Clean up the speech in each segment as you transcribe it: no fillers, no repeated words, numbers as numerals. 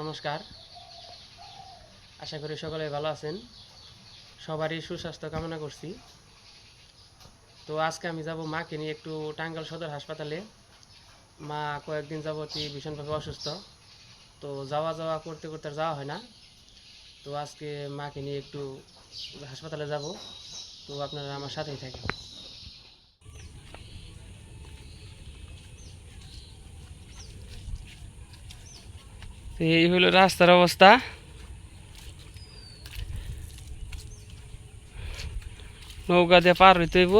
নমস্কার, আশা করি সকলে ভালো আছেন। সবারই সুস্বাস্থ্য কামনা করছি। তো আজকে আমি যাব মাকে নিয়ে একটু টাঙ্গাইল সদর হাসপাতালে। মা কয়েকদিন যাবতই ভীষণভাবে অসুস্থ। তো যাওয়া যাওয়া করতে করতে আর যাওয়া হয় না। তো আজকে মাকে নিয়ে একটু হাসপাতালে যাব। তো আপনারা আমার সাথেই থাকেন। এই হলো রাস্তার অবস্থা। নৌকা দিয়ে পার হইতে হইব।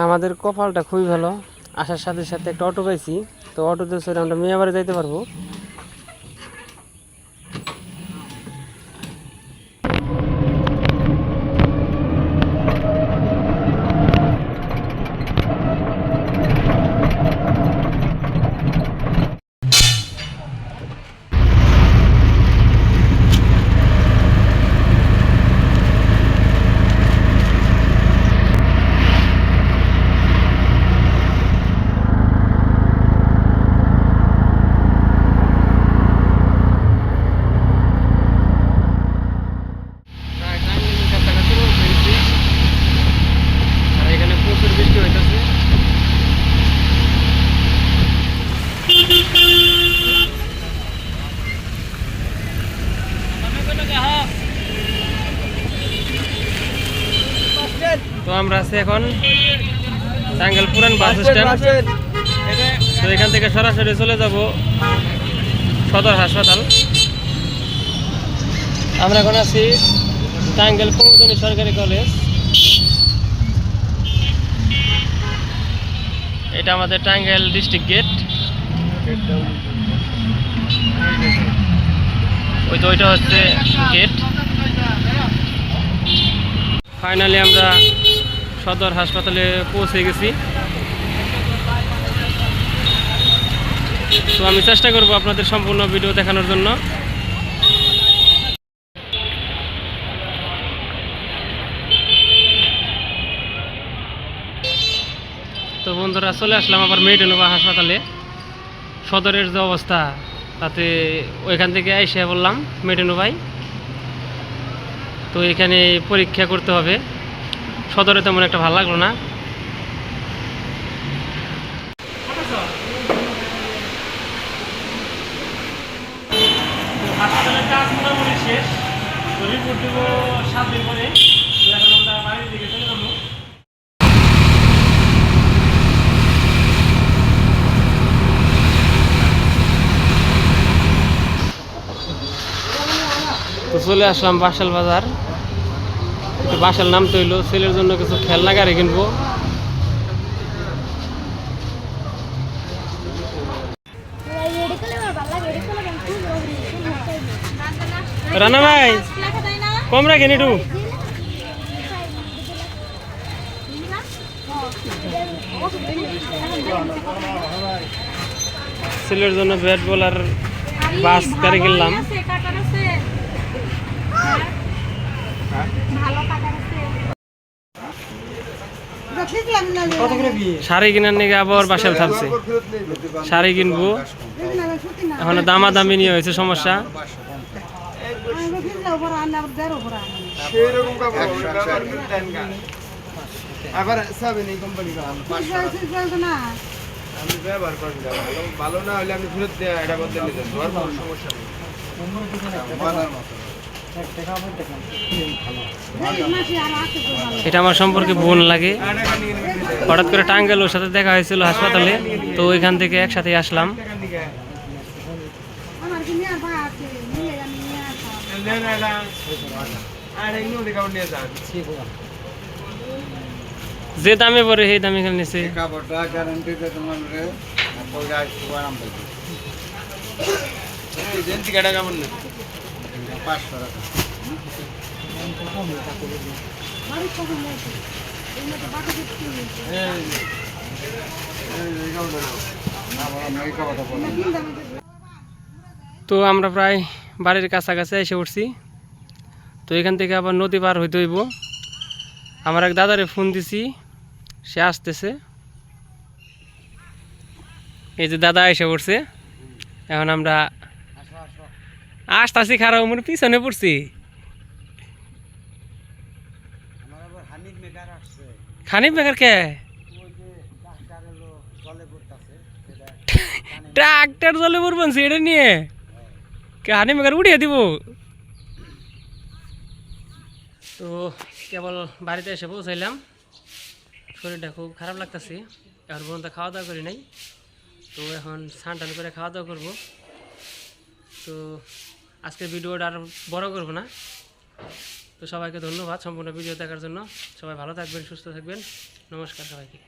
আমাদের কপালটা খুবই ভালো, আসার সাথে সাথে একটা অটো পাইছি। তো অটোতে চড়ে আমরা মেয়াবাড়ি যাইতে পারবো। তো আমরা আছি এখন টাঙ্গাইল পুরান বাস স্ট্যান্ড। তো এখান থেকে সরাসরি চলে যাব সদর হাসপাতাল। আমরা এখন আছি টাঙ্গাইল প্রমোদনী সরকারি কলেজ। এটা আমাদের টাঙ্গাইল ডিস্ট্রিক্ট গেট। ওইটা হচ্ছে গেট। ফাইনালি আমরা সদর হাসপাতালে পৌঁছে গেছি। তো আমি চেষ্টা করব আপনাদের সম্পূর্ণ ভিডিও দেখানোর জন্য। তো বন্ধুরা, চলে আসলাম আবার মেডিনোভা হাসপাতালে। সদরের যে অবস্থা, তাতে ওইখান থেকে এসে বললাম মেডিনোভাই। তো এখানে পরীক্ষা করতে হবে। সদরে তেমন একটা ভালো লাগলো না। হাসপাতালের কাজ মোটামুটি শেষ। রিপোর্ট দেবো 7 দিন পরে। এখন আমরা বাড়ির দিকে চলে যাবো। তো চলে আসলাম বাসাল বাজার। একটু বাসাল নামতে হইলো, ছেলের জন্য কিছু খেলনা গাড়ি কিনবো। রানা ভাই, কম রাখেন একটু। ছেলের জন্য ব্যাট বল আর বাস গাড়ি কিনলাম। শাড়ি কেনার নিয়ে আবার বাসায় থাকছে। শাড়ি কিনবো, এখন দামাদামি নিয়ে হয়েছে সমস্যা। এটা আমার সম্পর্কে বোন লাগে। হঠাৎ করে টাঙ্গাইল ওর সাথে দেখা হয়েছিল হাসপাতালে। তো ওইখান থেকে একসাথে আসলাম। যে দামে পড়ে সেই দামে খেলে নিছে। এই কাপড়টা গ্যারান্টিতে তোমার রে পয়সা আসবে আরাম পাইবে। এই দেন টিকাটা কেমন না 500 টাকা। এই কাপড়টা নাও। আমরা এই কাপড়টা পরবো। তো আমরা প্রায় বাড়ির কাছাকাছি এসে উঠছি। তো এখান থেকে আবার নদী পার হইতে হইব। আমার এক দাদারে ফোন দিছি, সে আসতেছে। এই যে দাদা এসে পড়ছে। এখন আমরা আসতেছি, খারাপ আমার পিছনে পড়ছি। আমার আবার হানিফ মেকার আসছে। খানিক বেকার কে ওই যে ডাক্তার হলো জলে পড়তাছে সেটা ট্রাক্টর জলে পড়বেন এটা নিয়ে কে হানি মেকার উঠিয়ে দিব। তো কেবল বাড়িতে এসে পৌঁছাইলাম, শরীরটা খুব খারাপ লাগতেছে। এখন পর্যন্ত খাওয়া দাওয়া করি নাই। তো এখন স্নান টান করে খাওয়া দাওয়া করবো। তো আজকের ভিডিওটা আর বড় করবো না। তো সবাইকে ধন্যবাদ সম্পূর্ণ ভিডিও দেখার জন্য। সবাই ভালো থাকবেন, সুস্থ থাকবেন। নমস্কার সবাইকে।